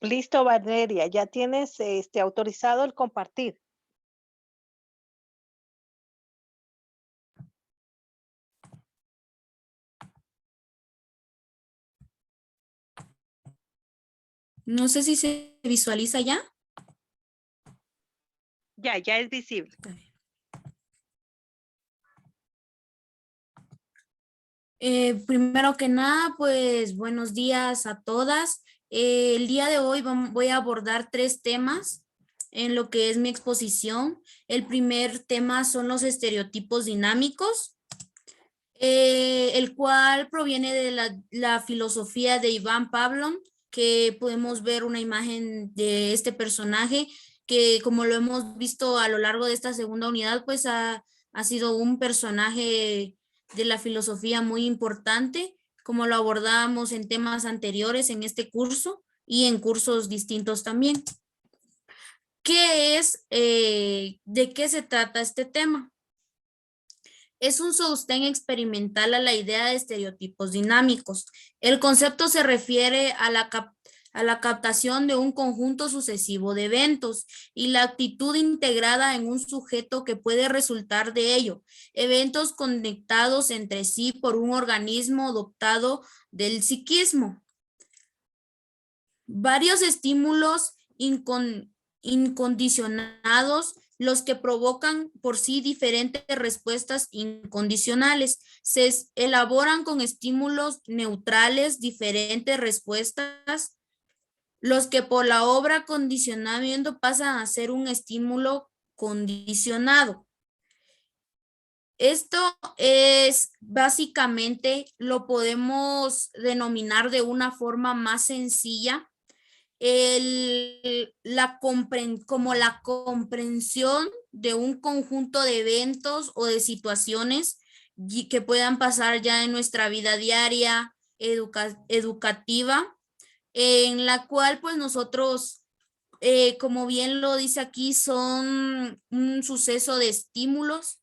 Listo, Valeria, ya tienes autorizado el compartir. No sé si se visualiza ya. Ya es visible. Primero que nada, pues buenos días a todas. El día de hoy voy a abordar 3 temas en lo que es mi exposición. El primer tema son los estereotipos dinámicos, el cual proviene de la filosofía de Iván Pavlov, que podemos ver una imagen de este personaje que, como lo hemos visto a lo largo de esta segunda unidad, pues ha sido un personaje de la filosofía muy importante, como lo abordábamos en temas anteriores en este curso y en cursos distintos también. ¿Qué es, de qué se trata este tema? Es un sostén experimental a la idea de estereotipos dinámicos. El concepto se refiere a la captación de un conjunto sucesivo de eventos y la actitud integrada en un sujeto que puede resultar de ello. Eventos conectados entre sí por un organismo dotado del psiquismo. Varios estímulos incondicionados, los que provocan por sí diferentes respuestas incondicionales. Se elaboran con estímulos neutrales diferentes respuestas, los que por la obra condicionamiento pasan a ser un estímulo condicionado. Esto es básicamente, lo podemos denominar de una forma más sencilla, como la comprensión de un conjunto de eventos o de situaciones que puedan pasar ya en nuestra vida diaria, educativa, en la cual pues nosotros, como bien lo dice aquí, son un suceso de estímulos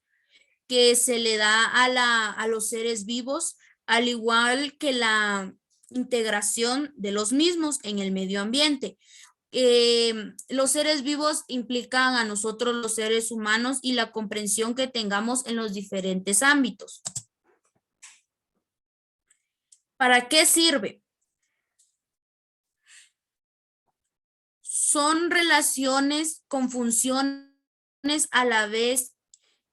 que se le da a los seres vivos, al igual que la integración de los mismos en el medio ambiente. Los seres vivos implican a nosotros los seres humanos y la comprensión que tengamos en los diferentes ámbitos. ¿Para qué sirve? Son relaciones con funciones a la vez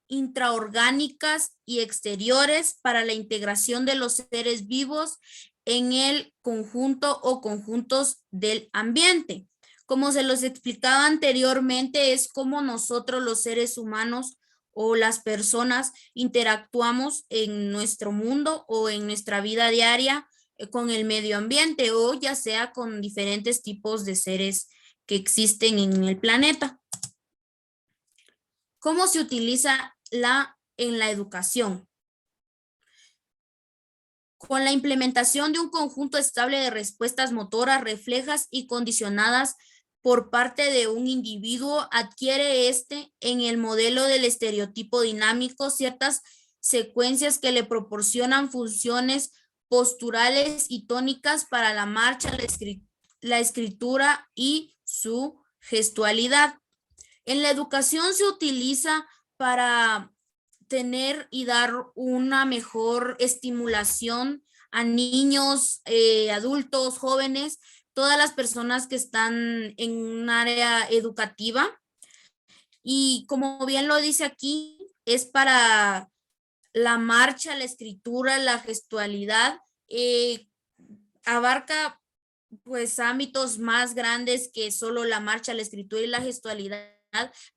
intraorgánicas y exteriores para la integración de los seres vivos en el conjunto o conjuntos del ambiente. Como se los explicaba anteriormente, es como nosotros los seres humanos o las personas interactuamos en nuestro mundo o en nuestra vida diaria con el medio ambiente, o ya sea con diferentes tipos de seres que existen en el planeta. ¿Cómo se utiliza en la educación? Con la implementación de un conjunto estable de respuestas motoras, reflejas y condicionadas por parte de un individuo, adquiere en el modelo del estereotipo dinámico ciertas secuencias que le proporcionan funciones posturales y tónicas para la marcha, la escritura y su gestualidad. En la educación se utiliza para tener y dar una mejor estimulación a niños, adultos, jóvenes, todas las personas que están en un área educativa. Y como bien lo dice aquí, es para la marcha, la escritura, la gestualidad, abarca pues ámbitos más grandes que solo la marcha, la escritura y la gestualidad,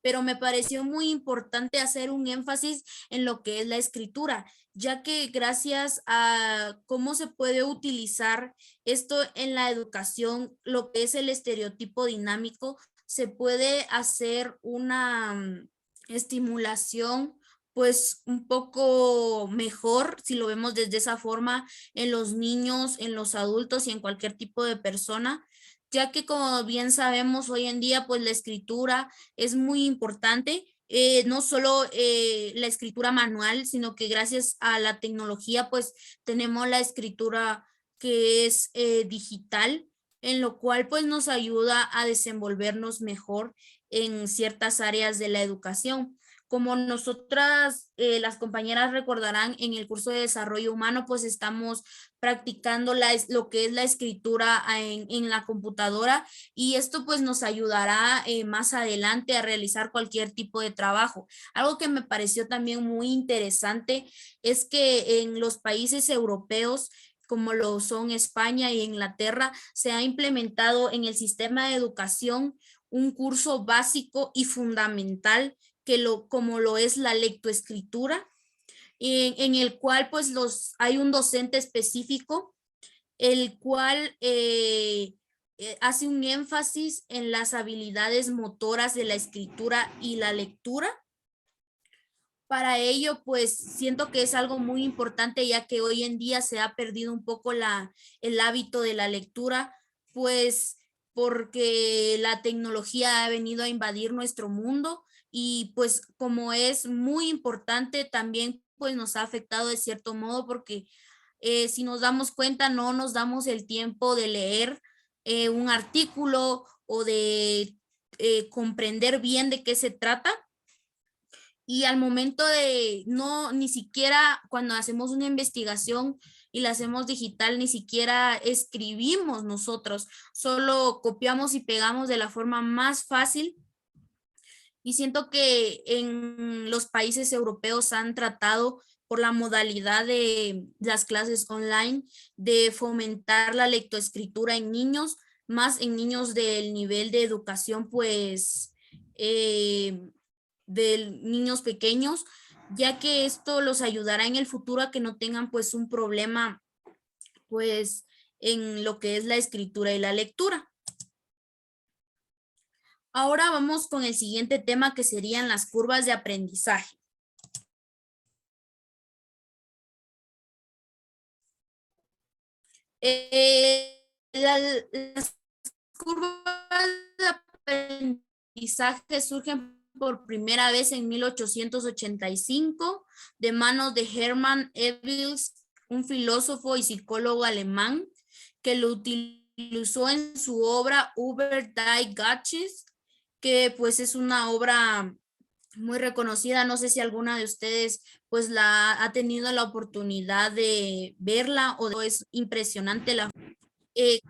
pero me pareció muy importante hacer un énfasis en lo que es la escritura, ya que gracias a cómo se puede utilizar esto en la educación, lo que es el estereotipo dinámico, se puede hacer una estimulación pues un poco mejor si lo vemos desde esa forma en los niños, en los adultos y en cualquier tipo de persona, ya que como bien sabemos hoy en día pues la escritura es muy importante, no solo la escritura manual, sino que gracias a la tecnología pues tenemos la escritura que es digital, en lo cual pues nos ayuda a desenvolvernos mejor en ciertas áreas de la educación. Como nosotras, las compañeras recordarán, en el curso de desarrollo humano, pues estamos practicando lo que es la escritura en la computadora, y esto pues nos ayudará más adelante a realizar cualquier tipo de trabajo. Algo que me pareció también muy interesante es que en los países europeos, como lo son España e Inglaterra, se ha implementado en el sistema de educación un curso básico y fundamental como lo es la lectoescritura, en el cual pues hay un docente específico, el cual hace un énfasis en las habilidades motoras de la escritura y la lectura. Para ello, pues siento que es algo muy importante, ya que hoy en día se ha perdido un poco el hábito de la lectura, pues porque la tecnología ha venido a invadir nuestro mundo, y pues como es muy importante también pues nos ha afectado de cierto modo, porque si nos damos cuenta no nos damos el tiempo de leer un artículo o de comprender bien de qué se trata. Y al momento de ni siquiera cuando hacemos una investigación y la hacemos digital, ni siquiera escribimos nosotros, solo copiamos y pegamos de la forma más fácil. Y siento que en los países europeos han tratado, por la modalidad de las clases online, de fomentar la lectoescritura en niños, más en niños del nivel de educación, pues, de niños pequeños, ya que esto los ayudará en el futuro a que no tengan pues un problema pues en lo que es la escritura y la lectura. Ahora vamos con el siguiente tema, que serían las curvas de aprendizaje. Las curvas de aprendizaje surgen por primera vez en 1885 de manos de Hermann Ebbings, un filósofo y psicólogo alemán, que lo utilizó en su obra Über die Gotchis, que pues es una obra muy reconocida. No sé si alguna de ustedes pues la ha tenido la oportunidad de verla, o es impresionante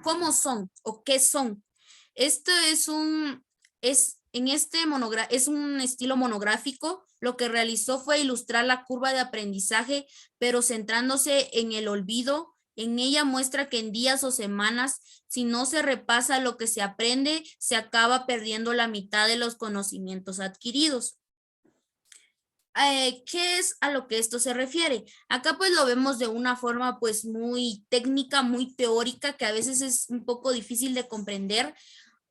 cómo son o qué son. Esto es un estilo monográfico. Lo que realizó fue ilustrar la curva de aprendizaje, pero centrándose en el olvido. En ella muestra que en días o semanas, si no se repasa lo que se aprende, se acaba perdiendo la mitad de los conocimientos adquiridos. ¿Qué es a lo que esto se refiere? Acá pues lo vemos de una forma pues muy técnica, muy teórica, que a veces es un poco difícil de comprender,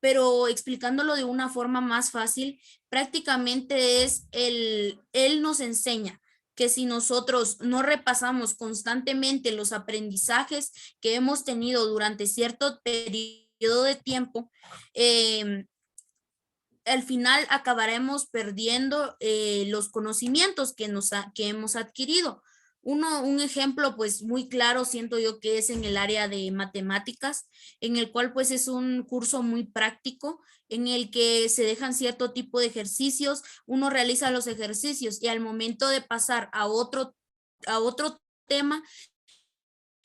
pero explicándolo de una forma más fácil, prácticamente él nos enseña que si nosotros no repasamos constantemente los aprendizajes que hemos tenido durante cierto periodo de tiempo, al final acabaremos perdiendo los conocimientos que hemos adquirido. Un ejemplo pues muy claro siento yo que es en el área de matemáticas, en el cual pues es un curso muy práctico, en el que se dejan cierto tipo de ejercicios, uno realiza los ejercicios y al momento de pasar a otro tema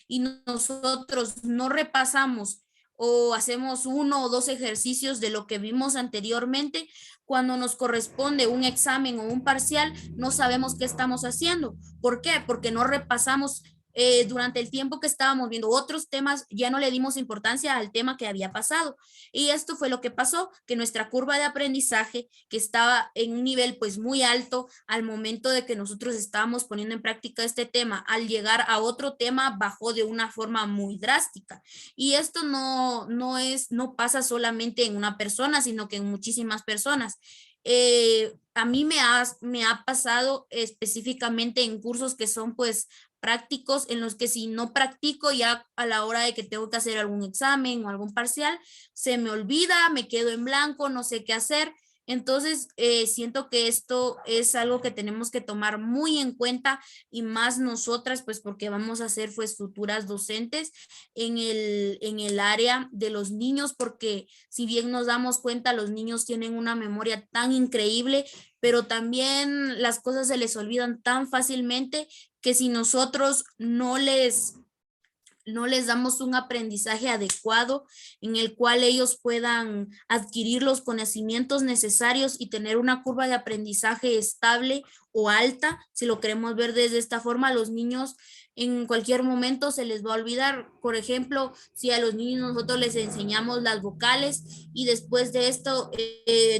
y nosotros no repasamos o hacemos uno o dos ejercicios de lo que vimos anteriormente, cuando nos corresponde un examen o un parcial, no sabemos qué estamos haciendo. ¿Por qué? Porque no repasamos durante el tiempo que estábamos viendo otros temas, ya no le dimos importancia al tema que había pasado. Y esto fue lo que pasó, que nuestra curva de aprendizaje, que estaba en un nivel pues muy alto al momento de que nosotros estábamos poniendo en práctica este tema, al llegar a otro tema bajó de una forma muy drástica. Y esto no pasa solamente en una persona, sino que en muchísimas personas. A mí me ha pasado específicamente en cursos que son pues prácticos, en los que si no practico ya a la hora de que tengo que hacer algún examen o algún parcial, se me olvida, me quedo en blanco, no sé qué hacer. Entonces, siento que esto es algo que tenemos que tomar muy en cuenta y más nosotras, pues porque vamos a ser pues futuras docentes en el área de los niños, porque si bien nos damos cuenta, los niños tienen una memoria tan increíble, pero también las cosas se les olvidan tan fácilmente que si nosotros no les damos un aprendizaje adecuado en el cual ellos puedan adquirir los conocimientos necesarios y tener una curva de aprendizaje estable o alta. Si lo queremos ver desde esta forma, los niños en cualquier momento se les va a olvidar. Por ejemplo, si a los niños nosotros les enseñamos las vocales y después de esto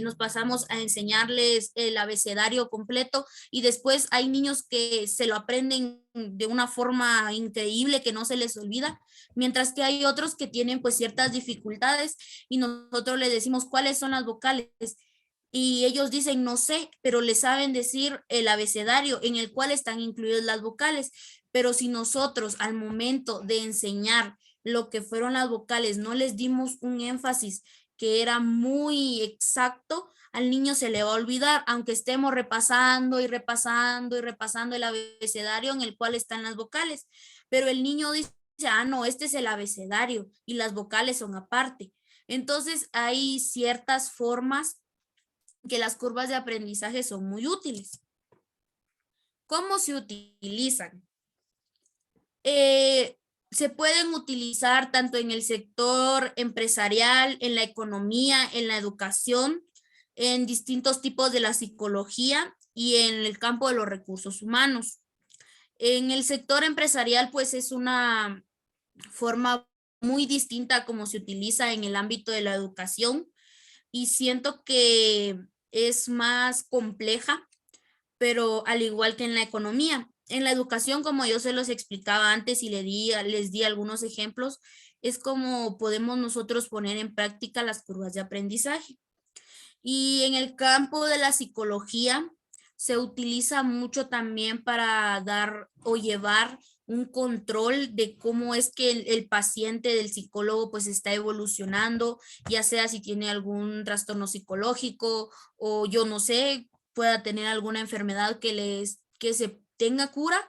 nos pasamos a enseñarles el abecedario completo y después hay niños que se lo aprenden de una forma increíble que no se les olvida, mientras que hay otros que tienen pues ciertas dificultades y nosotros les decimos cuáles son las vocales y ellos dicen no sé, pero le saben decir el abecedario en el cual están incluidas las vocales. Pero si nosotros al momento de enseñar lo que fueron las vocales no les dimos un énfasis que era muy exacto, al niño se le va a olvidar, aunque estemos repasando y repasando y repasando el abecedario en el cual están las vocales. Pero el niño dice, ah, no, este es el abecedario y las vocales son aparte. Entonces hay ciertas formas que las curvas de aprendizaje son muy útiles. ¿Cómo se utilizan? Se pueden utilizar tanto en el sector empresarial, en la economía, en la educación, en distintos tipos de la psicología y en el campo de los recursos humanos. En el sector empresarial, pues es una forma muy distinta como se utiliza en el ámbito de la educación y siento que es más compleja, pero al igual que en la economía. En la educación, como yo se los explicaba antes y les di algunos ejemplos, es como podemos nosotros poner en práctica las curvas de aprendizaje. Y en el campo de la psicología se utiliza mucho también para dar o llevar un control de cómo es que el paciente del psicólogo pues está evolucionando, ya sea si tiene algún trastorno psicológico o yo no sé, pueda tener alguna enfermedad que se tenga cura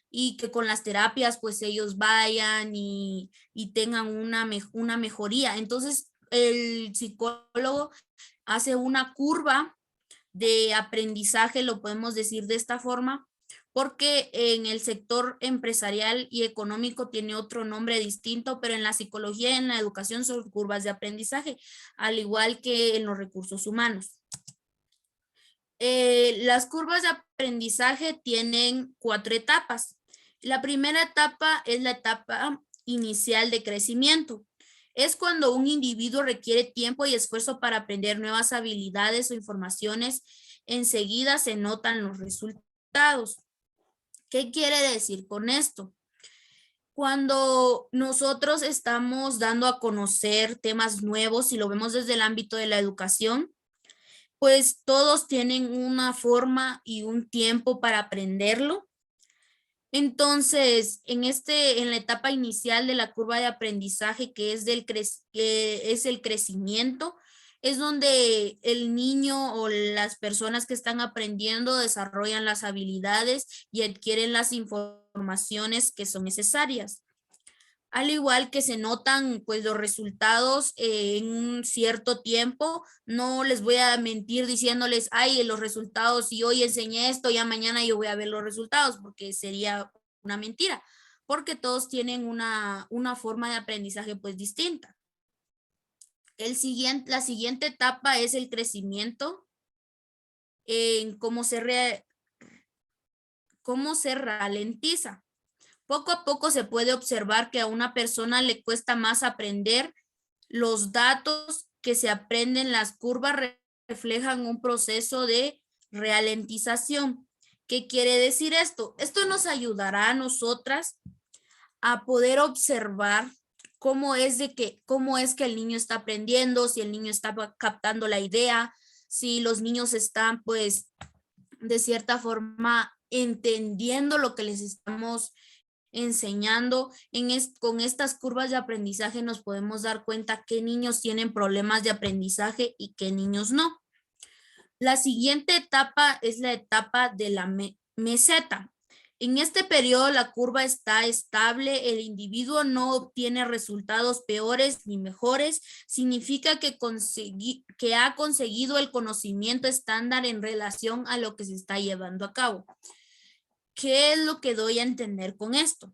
y que con las terapias pues ellos vayan y tengan una mejoría. Entonces el psicólogo hace una curva de aprendizaje, lo podemos decir de esta forma, porque en el sector empresarial y económico tiene otro nombre distinto, pero en la psicología y en la educación son curvas de aprendizaje, al igual que en los recursos humanos. Las curvas de aprendizaje tienen 4 etapas. La primera etapa es la etapa inicial de crecimiento. Es cuando un individuo requiere tiempo y esfuerzo para aprender nuevas habilidades o informaciones. Enseguida se notan los resultados. ¿Qué quiere decir con esto? Cuando nosotros estamos dando a conocer temas nuevos, si lo vemos desde el ámbito de la educación, pues todos tienen una forma y un tiempo para aprenderlo. Entonces, en la etapa inicial de la curva de aprendizaje, que es el crecimiento, es donde el niño o las personas que están aprendiendo desarrollan las habilidades y adquieren las informaciones que son necesarias. Al igual que se notan pues los resultados en un cierto tiempo, no les voy a mentir diciéndoles, ay, los resultados, si hoy enseñé esto, ya mañana yo voy a ver los resultados, porque sería una mentira, porque todos tienen una forma de aprendizaje pues distinta. La siguiente etapa es el crecimiento, en cómo se ralentiza. Poco a poco se puede observar que a una persona le cuesta más aprender. Los datos que se aprenden, las curvas reflejan un proceso de ralentización. ¿Qué quiere decir esto? Esto nos ayudará a nosotras a poder observar cómo es que el niño está aprendiendo, si el niño está captando la idea, si los niños están pues de cierta forma entendiendo lo que les estamos enseñando. Con estas curvas de aprendizaje nos podemos dar cuenta qué niños tienen problemas de aprendizaje y qué niños no. La siguiente etapa es la etapa de la meseta. En este periodo la curva está estable, el individuo no obtiene resultados peores ni mejores, significa que ha conseguido el conocimiento estándar en relación a lo que se está llevando a cabo. ¿Qué es lo que doy a entender con esto?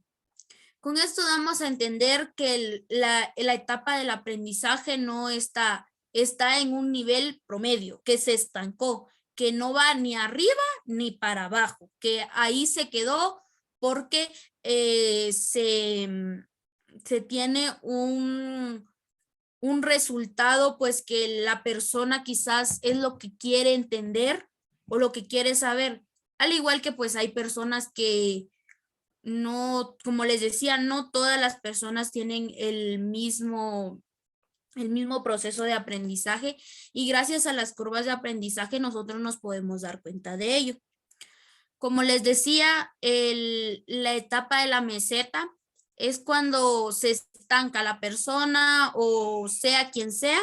Con esto damos a entender que la etapa del aprendizaje no está en un nivel promedio, que se estancó, que no va ni arriba ni para abajo, que ahí se quedó porque se tiene un resultado, pues que la persona quizás es lo que quiere entender o lo que quiere saber. Al igual que pues hay personas que no, como les decía, no todas las personas tienen el mismo proceso de aprendizaje y gracias a las curvas de aprendizaje nosotros nos podemos dar cuenta de ello. Como les decía, la etapa de la meseta es cuando se estanca la persona o sea quien sea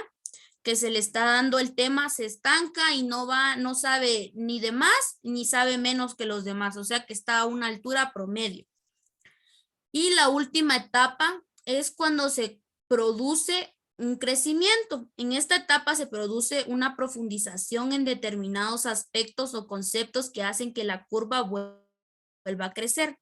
que se le está dando el tema, se estanca y no sabe ni de más ni sabe menos que los demás, o sea que está a una altura promedio. Y la última etapa es cuando se produce un crecimiento. En esta etapa se produce una profundización en determinados aspectos o conceptos que hacen que la curva vuelva a crecer.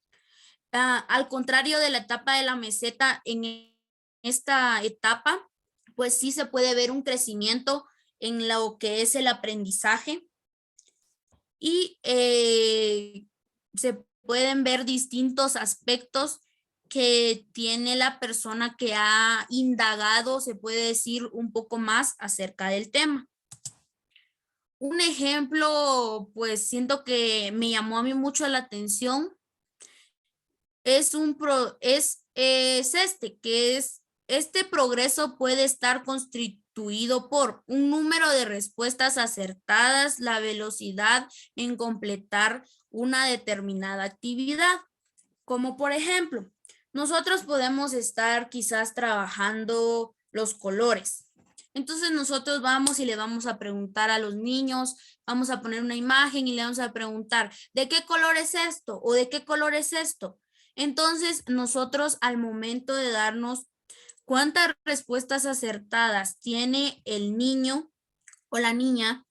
Al contrario de la etapa de la meseta, en esta etapa, pues sí se puede ver un crecimiento en lo que es el aprendizaje y se pueden ver distintos aspectos que tiene la persona que ha indagado, se puede decir un poco más acerca del tema. Un ejemplo, pues siento que me llamó a mí mucho la atención, este progreso puede estar constituido por un número de respuestas acertadas, la velocidad en completar una determinada actividad. Como por ejemplo, nosotros podemos estar quizás trabajando los colores. Entonces nosotros vamos y le vamos a preguntar a los niños, vamos a poner una imagen y le vamos a preguntar, ¿de qué color es esto? ¿O de qué color es esto? Entonces nosotros al momento de darnos cuántas respuestas acertadas tiene el niño o la niña,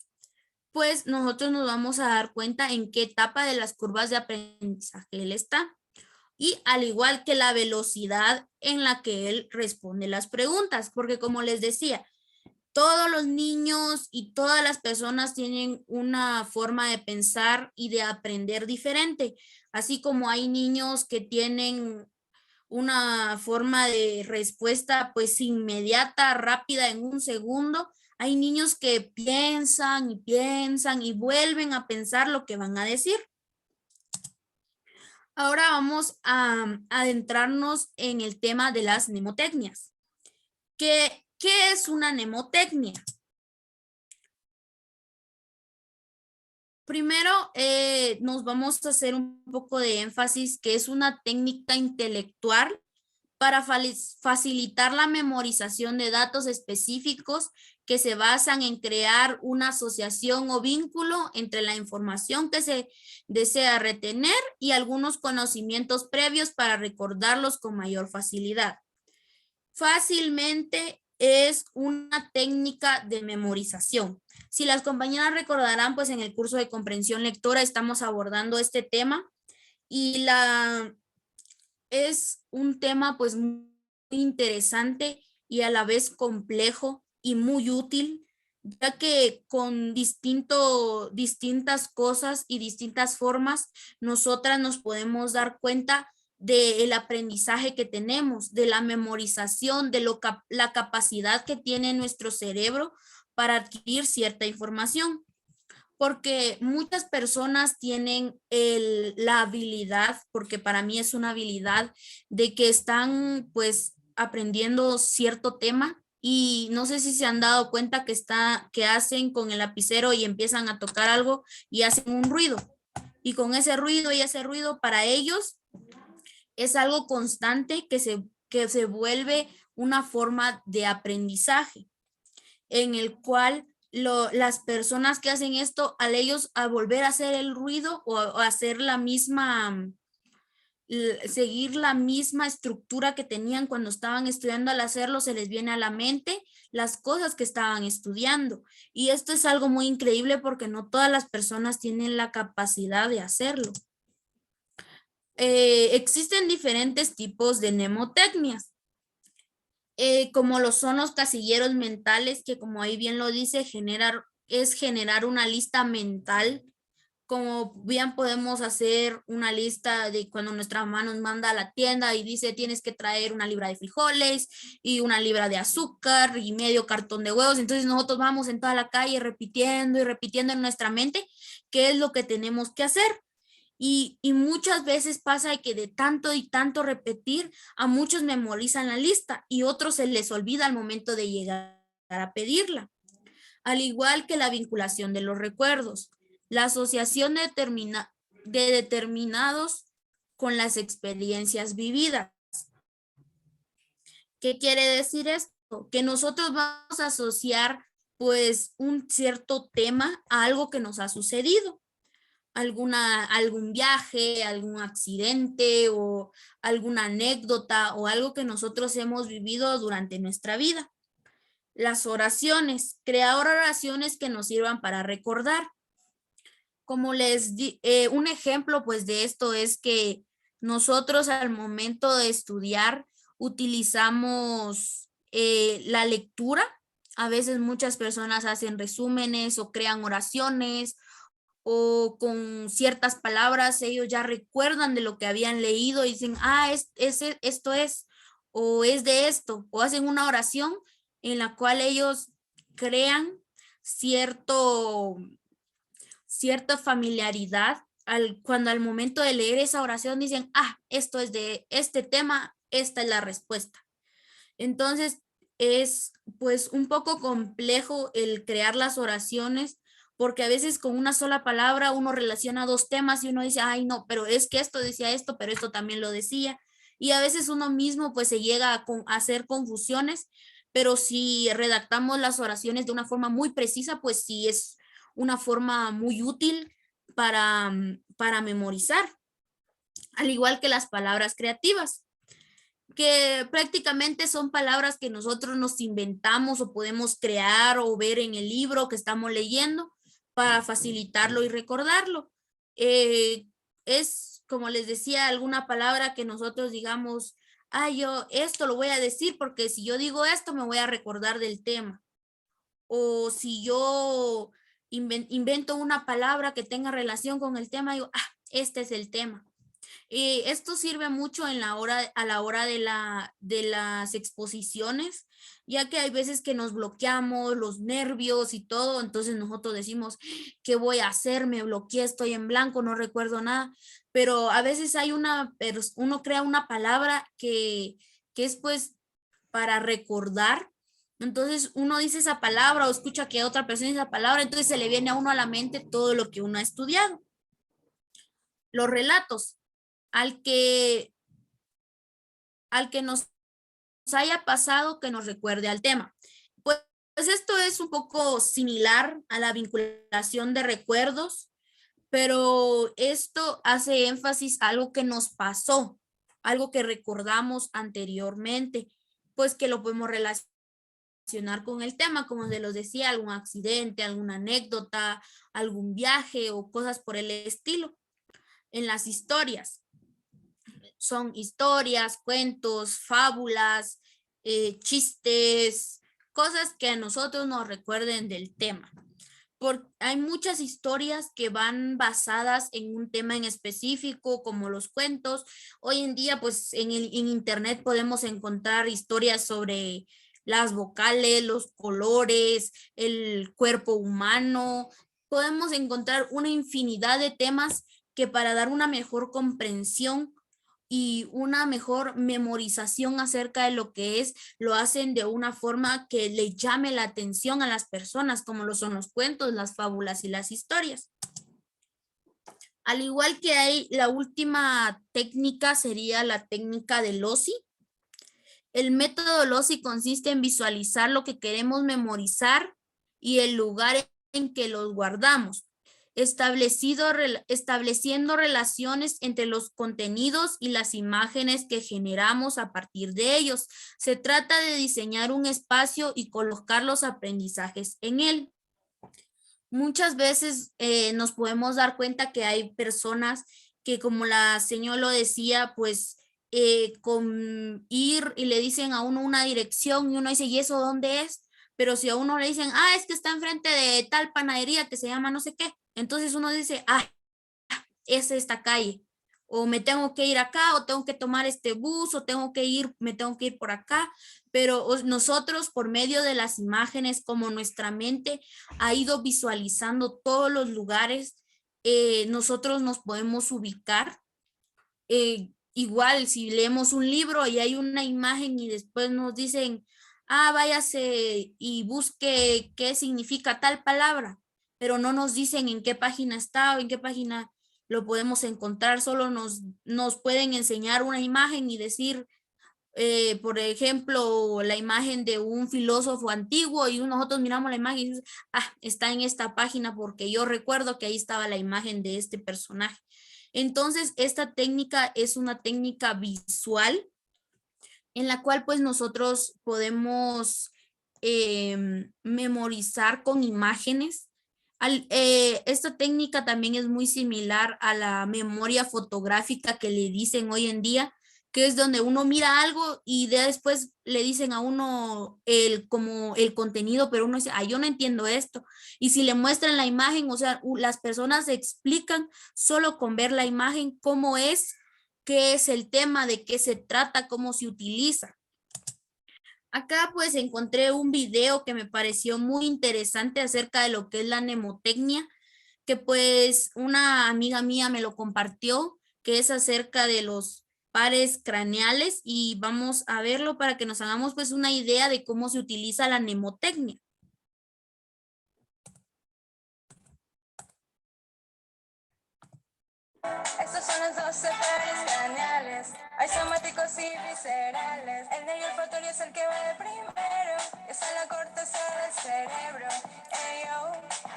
pues nosotros nos vamos a dar cuenta en qué etapa de las curvas de aprendizaje él está. Y al igual que la velocidad en la que él responde las preguntas, porque como les decía, todos los niños y todas las personas tienen una forma de pensar y de aprender diferente, así como hay niños que tienen una forma de respuesta pues inmediata, rápida en un segundo. Hay niños que piensan y vuelven a pensar lo que van a decir. Ahora vamos a adentrarnos en el tema de las mnemotecnias. ¿Qué es una mnemotecnia? Primero, nos vamos a hacer un poco de énfasis que es una técnica intelectual para facilitar la memorización de datos específicos que se basan en crear una asociación o vínculo entre la información que se desea retener y algunos conocimientos previos para recordarlos con mayor facilidad. Fácilmente es una técnica de memorización. Si las compañeras recordarán, pues en el curso de comprensión lectora estamos abordando este tema y es un tema pues muy interesante y a la vez complejo y muy útil, ya que con distintas cosas y distintas formas, nosotras nos podemos dar cuenta del aprendizaje que tenemos, de la memorización, de la capacidad que tiene nuestro cerebro para adquirir cierta información. Porque muchas personas tienen la habilidad, porque para mí es una habilidad, de que están pues aprendiendo cierto tema y no sé si se han dado cuenta que hacen con el lapicero y empiezan a tocar algo y hacen un ruido. Y con ese ruido y ese ruido para ellos es algo constante que se vuelve una forma de aprendizaje en el cual las personas que hacen esto, al ellos a volver a hacer el ruido o a hacer la misma, seguir la misma estructura que tenían cuando estaban estudiando, al hacerlo se les viene a la mente las cosas que estaban estudiando. Y esto es algo muy increíble porque no todas las personas tienen la capacidad de hacerlo. Existen diferentes tipos de mnemotecnias, como lo son los casilleros mentales, que como ahí bien lo dice, es generar una lista mental. Como bien podemos hacer una lista de cuando nuestra mamá nos manda a la tienda y dice tienes que traer una libra de frijoles y una libra de azúcar y medio cartón de huevos. Entonces nosotros vamos en toda la calle repitiendo y repitiendo en nuestra mente qué es lo que tenemos que hacer. Y muchas veces pasa que de tanto y tanto repetir, a muchos memorizan la lista y otros se les olvida al momento de llegar a pedirla. Al igual que la vinculación de los recuerdos, la asociación de determinados con las experiencias vividas. ¿Qué quiere decir esto? Que nosotros vamos a asociar pues un cierto tema a algo que nos ha sucedido. Algún viaje, algún accidente o alguna anécdota o algo que nosotros hemos vivido durante nuestra vida. Las oraciones, crear oraciones que nos sirvan para recordar. Como les di, un ejemplo pues de esto es que nosotros al momento de estudiar utilizamos la lectura. A veces muchas personas hacen resúmenes o crean oraciones o con ciertas palabras ellos ya recuerdan de lo que habían leído y dicen, esto es, o es de esto, o hacen una oración en la cual ellos crean cierta familiaridad cuando al momento de leer esa oración dicen, esto es de este tema, esta es la respuesta. Entonces es pues un poco complejo el crear las oraciones porque a veces con una sola palabra uno relaciona dos temas y uno dice, ay no, pero es que esto decía esto, pero esto también lo decía. Y a veces uno mismo pues se llega a hacer confusiones, pero si redactamos las oraciones de una forma muy precisa, pues sí es una forma muy útil para memorizar, al igual que las palabras creativas, que prácticamente son palabras que nosotros nos inventamos o podemos crear o ver en el libro que estamos leyendo para facilitarlo y recordarlo. Es, como les decía, alguna palabra que nosotros digamos, yo esto lo voy a decir porque si yo digo esto me voy a recordar del tema. O si yo invento una palabra que tenga relación con el tema, digo, este es el tema. Esto sirve mucho a la hora de las exposiciones, ya que hay veces que nos bloqueamos los nervios y todo, entonces nosotros decimos, ¿qué voy a hacer? Me bloqueé, estoy en blanco, no recuerdo nada, pero a veces uno crea una palabra que es pues para recordar. Entonces uno dice esa palabra o escucha que otra persona dice esa palabra, entonces se le viene a uno a la mente todo lo que uno ha estudiado. Los relatos. Al que, al que nos haya pasado que nos recuerde al tema. Pues esto es un poco similar a la vinculación de recuerdos, pero esto hace énfasis a algo que nos pasó, algo que recordamos anteriormente, pues que lo podemos relacionar con el tema, como se los decía, algún accidente, alguna anécdota, algún viaje o cosas por el estilo. En las historias. Son historias, cuentos, fábulas, chistes, cosas que a nosotros nos recuerden del tema. Hay muchas historias que van basadas en un tema en específico, como los cuentos. Hoy en día, pues en internet podemos encontrar historias sobre las vocales, los colores, el cuerpo humano. Podemos encontrar una infinidad de temas que para dar una mejor comprensión y una mejor memorización acerca de lo que es, lo hacen de una forma que le llame la atención a las personas, como lo son los cuentos, las fábulas y las historias. Al igual que hay, la última técnica sería la técnica de Lossy. El método Lossy consiste en visualizar lo que queremos memorizar y el lugar en que los guardamos, estableciendo relaciones entre los contenidos y las imágenes que generamos a partir de ellos. Se trata de diseñar un espacio y colocar los aprendizajes en él. Muchas veces nos podemos dar cuenta que hay personas que, como la señora lo decía, pues con ir y le dicen a uno una dirección y uno dice, ¿y eso dónde es? Pero si a uno le dicen, es que está enfrente de tal panadería que se llama no sé qué, entonces uno dice, es esta calle, o me tengo que ir acá, o tengo que tomar este bus, o me tengo que ir por acá, pero nosotros por medio de las imágenes, como nuestra mente ha ido visualizando todos los lugares, nosotros nos podemos ubicar. Igual, si leemos un libro y hay una imagen y después nos dicen, váyase y busque qué significa tal palabra, pero no nos dicen en qué página está o en qué página lo podemos encontrar, solo nos pueden enseñar una imagen y decir, por ejemplo, la imagen de un filósofo antiguo y nosotros miramos la imagen y decimos, está en esta página porque yo recuerdo que ahí estaba la imagen de este personaje. Entonces, esta técnica es una técnica visual en la cual pues nosotros podemos memorizar con imágenes. Esta técnica también es muy similar a la memoria fotográfica que le dicen hoy en día, que es donde uno mira algo y después le dicen a uno como el contenido, pero uno dice, yo no entiendo esto. Y si le muestran la imagen, o sea, las personas explican solo con ver la imagen cómo es, qué es el tema, de qué se trata, cómo se utiliza. Acá pues encontré un video que me pareció muy interesante acerca de lo que es la mnemotecnia, que pues una amiga mía me lo compartió, que es acerca de los pares craneales, y vamos a verlo para que nos hagamos pues una idea de cómo se utiliza la mnemotecnia. Estos son los 12 pares craneales, hay somáticos y viscerales. El nervio olfatorio es el que va de primero, es en la corteza del cerebro.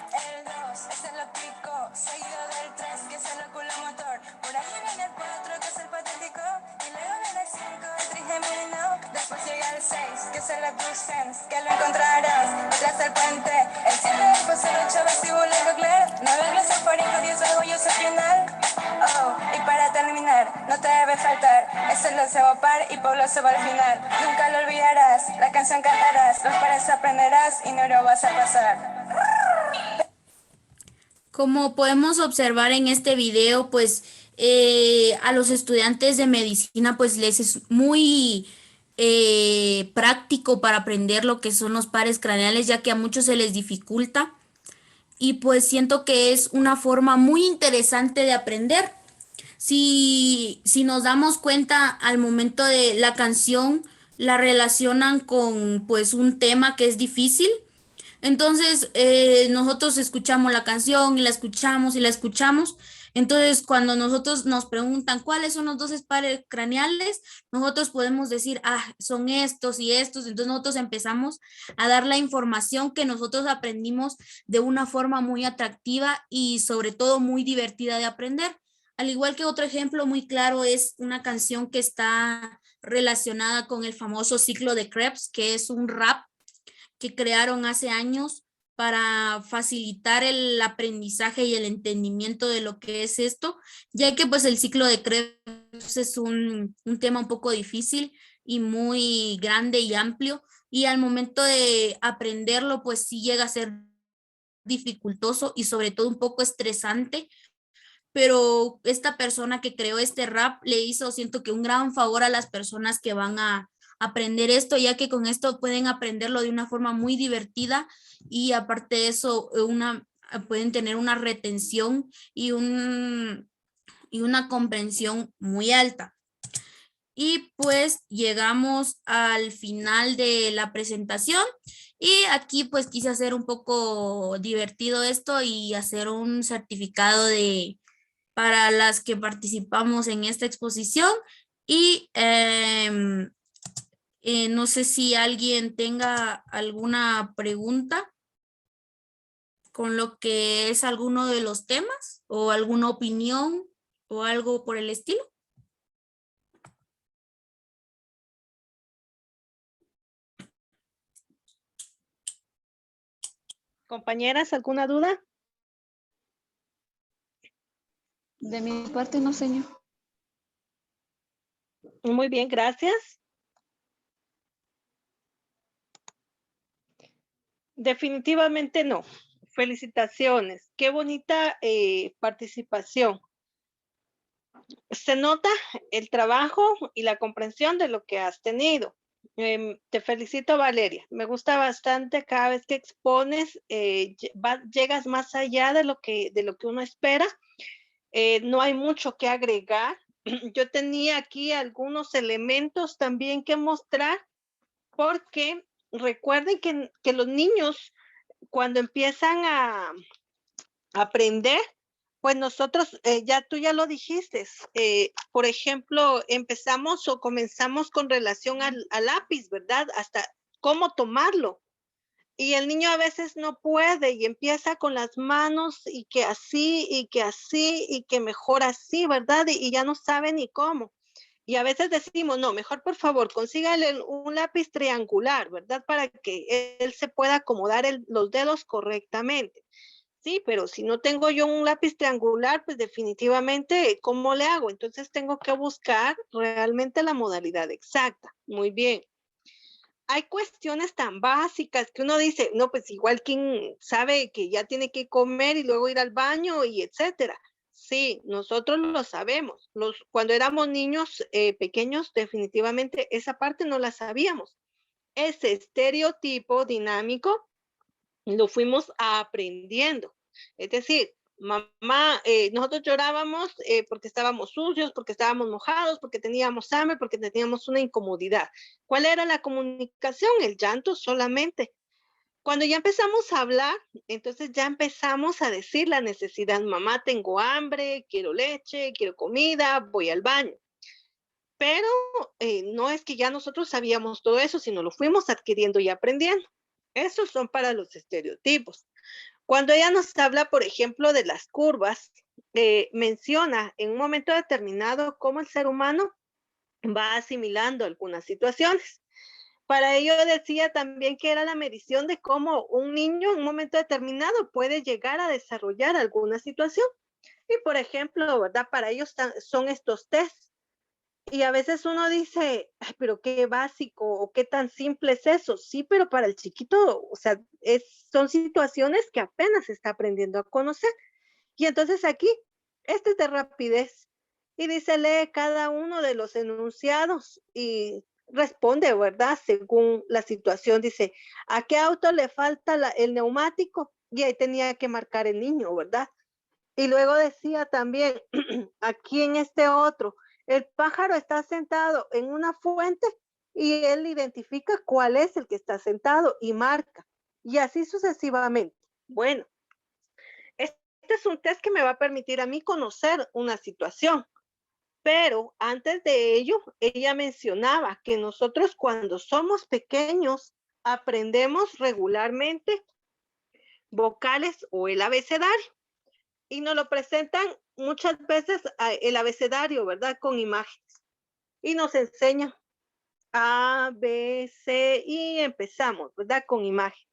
El 2 es el óptico, seguido del 3 que es el oculomotor. Por ahí viene el 4 que es el patético, y luego viene el 5, el trigeminal. Después llega el 6 que es el abducens, que lo encontrarás detrás del puente. El 7 después el 8 vestíbulo coclear, 9 glosofaringo, 10 orgulloso final. Y para terminar, no te debe faltar, es el doceavo par y pobloso va al final. Nunca lo olvidarás, la canción cantarás, los pares aprenderás y no lo vas a pasar. Como podemos observar en este video, pues a los estudiantes de medicina pues les es muy práctico para aprender lo que son los pares craneales, ya que a muchos se les dificulta, y pues siento que es una forma muy interesante de aprender. Si nos damos cuenta al momento de la canción, la relacionan con pues un tema que es difícil. Entonces, nosotros escuchamos la canción y la escuchamos y la escuchamos. Entonces, cuando nosotros nos preguntan cuáles son los 12 pares craneales, nosotros podemos decir, son estos y estos. Entonces, nosotros empezamos a dar la información que nosotros aprendimos de una forma muy atractiva y sobre todo muy divertida de aprender. Al igual que otro ejemplo muy claro es una canción que está relacionada con el famoso ciclo de Krebs, que es un rap que crearon hace años para facilitar el aprendizaje y el entendimiento de lo que es esto, ya que pues el ciclo de Krebs es un tema un poco difícil y muy grande y amplio, y al momento de aprenderlo pues sí llega a ser dificultoso y sobre todo un poco estresante, pero esta persona que creó este rap le hizo, siento que un gran favor a las personas que van a aprender esto, ya que con esto pueden aprenderlo de una forma muy divertida, y aparte de eso, pueden tener una retención y una comprensión muy alta. Y pues llegamos al final de la presentación, y aquí pues quise hacer un poco divertido esto y hacer un certificado para las que participamos en esta exposición, y no sé si alguien tenga alguna pregunta. con lo que es alguno de los temas o alguna opinión o algo por el estilo. Compañeras, ¿alguna duda? De mi parte no, señor. Muy bien, gracias. Definitivamente no. Felicitaciones. Qué bonita participación. Se nota el trabajo y la comprensión de lo que has tenido. Te felicito, Valeria. Me gusta bastante cada vez que expones, llegas más allá de lo que uno espera. No hay mucho que agregar. Yo tenía aquí algunos elementos también que mostrar, porque recuerden que los niños, cuando empiezan a aprender, pues nosotros, tú ya lo dijiste, por ejemplo, empezamos o comenzamos con relación al lápiz, ¿verdad? Hasta cómo tomarlo. Y el niño a veces no puede y empieza con las manos y que así, y que así, y que mejor así, ¿verdad? Y ya no sabe ni cómo. Y a veces decimos, no, mejor por favor, consígale un lápiz triangular, ¿verdad? Para que él se pueda acomodar los dedos correctamente. Sí, pero si no tengo yo un lápiz triangular, pues definitivamente, ¿cómo le hago? Entonces tengo que buscar realmente la modalidad exacta. Muy bien. Hay cuestiones tan básicas que uno dice, no, pues igual quien sabe que ya tiene que comer y luego ir al baño y etcétera. Sí, nosotros lo sabemos. Cuando éramos niños pequeños, definitivamente esa parte no la sabíamos. Ese estereotipo dinámico lo fuimos aprendiendo. Es decir, mamá, nosotros llorábamos porque estábamos sucios, porque estábamos mojados, porque teníamos hambre, porque teníamos una incomodidad. ¿Cuál era la comunicación? El llanto solamente. Cuando ya empezamos a hablar, entonces ya empezamos a decir la necesidad. Mamá, tengo hambre, quiero leche, quiero comida, voy al baño. Pero no es que ya nosotros sabíamos todo eso, sino lo fuimos adquiriendo y aprendiendo. Esos son para los estereotipos. Cuando ella nos habla, por ejemplo, de las curvas, menciona en un momento determinado cómo el ser humano va asimilando algunas situaciones. Para ello decía también que era la medición de cómo un niño en un momento determinado puede llegar a desarrollar alguna situación. Y por ejemplo, ¿verdad? Para ellos son estos tests. Y a veces uno dice, ay, pero qué básico o qué tan simple es eso. Sí, pero para el chiquito, o sea, son situaciones que apenas está aprendiendo a conocer. Y entonces aquí, este es de rapidez. Y dice, lee cada uno de los enunciados y responde, ¿verdad? Según la situación. Dice, ¿a qué auto le falta el neumático? Y ahí tenía que marcar el niño, ¿verdad? Y luego decía también, aquí en este otro, el pájaro está sentado en una fuente y él identifica cuál es el que está sentado y marca. Y así sucesivamente. Bueno, este es un test que me va a permitir a mí conocer una situación. Pero antes de ello, ella mencionaba que nosotros cuando somos pequeños aprendemos regularmente vocales o el abecedario. Y nos lo presentan muchas veces el abecedario, ¿verdad? Con imágenes. Y nos enseñan A, B, C y empezamos, ¿verdad? Con imágenes.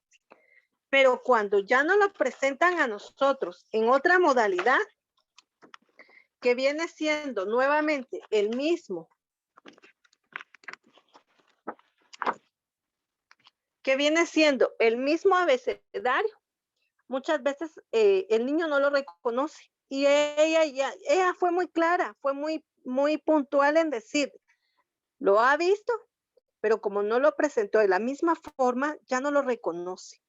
Pero cuando ya nos lo presentan a nosotros en otra modalidad, que viene siendo nuevamente el mismo, abecedario, muchas veces el niño no lo reconoce. Y ella fue muy clara, fue muy puntual en decir, lo ha visto, pero como no lo presentó de la misma forma, ya no lo reconoce.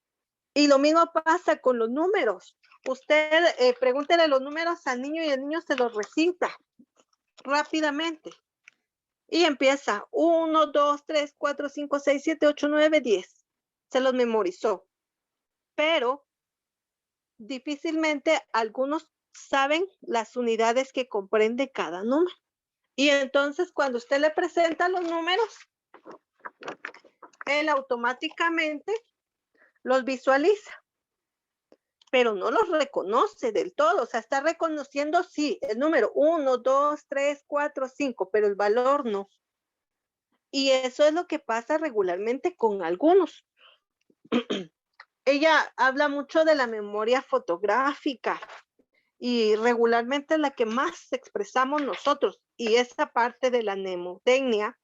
Y lo mismo pasa con los números. Usted pregúntele los números al niño y el niño se los recita rápidamente. Y empieza 1, 2, 3, 4, 5, 6, 7, 8, 9, 10. Se los memorizó. Pero difícilmente algunos saben las unidades que comprende cada número. Y entonces cuando usted le presenta los números, él automáticamente los visualiza. pero no los reconoce del todo. O sea, está reconociendo, sí, el número 1, 2, 3, 4, 5, pero el valor no. Y eso es lo que pasa regularmente con algunos. Ella habla mucho de la memoria fotográfica y regularmente es la que más expresamos nosotros. Y esa parte de la mnemotecnia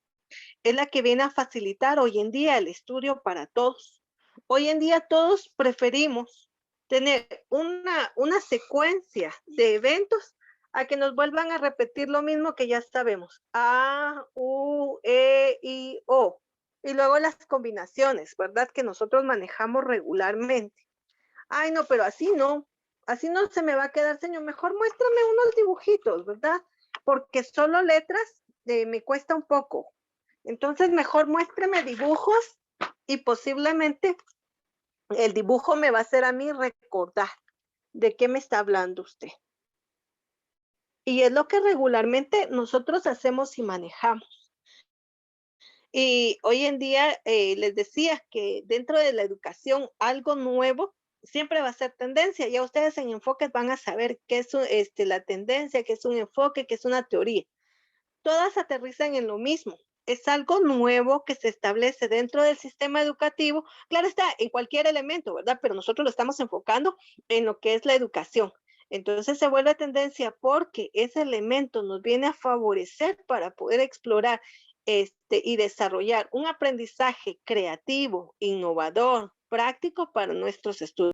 es la que viene a facilitar hoy en día el estudio para todos. Hoy en día todos preferimos tener una secuencia de eventos a que nos vuelvan a repetir lo mismo que ya sabemos. A, U, E, I, O. Y luego las combinaciones, ¿verdad? Que nosotros manejamos regularmente. Ay, no, pero así no se me va a quedar, señor. Mejor muéstrame unos dibujitos, ¿verdad? Porque solo letras me cuesta un poco. Entonces, mejor muéstreme dibujos y posiblemente el dibujo me va a hacer a mí recordar de qué me está hablando usted. Y es lo que regularmente nosotros hacemos y manejamos. Y hoy en día les decía que dentro de la educación algo nuevo siempre va a ser tendencia. Ya ustedes en enfoques van a saber qué es la tendencia, qué es un enfoque, qué es una teoría. Todas aterrizan en lo mismo. Es algo nuevo que se establece dentro del sistema educativo. Claro está, en cualquier elemento, ¿verdad? Pero nosotros lo estamos enfocando en lo que es la educación. Entonces se vuelve tendencia porque ese elemento nos viene a favorecer para poder explorar y desarrollar un aprendizaje creativo, innovador, práctico para nuestros estudios.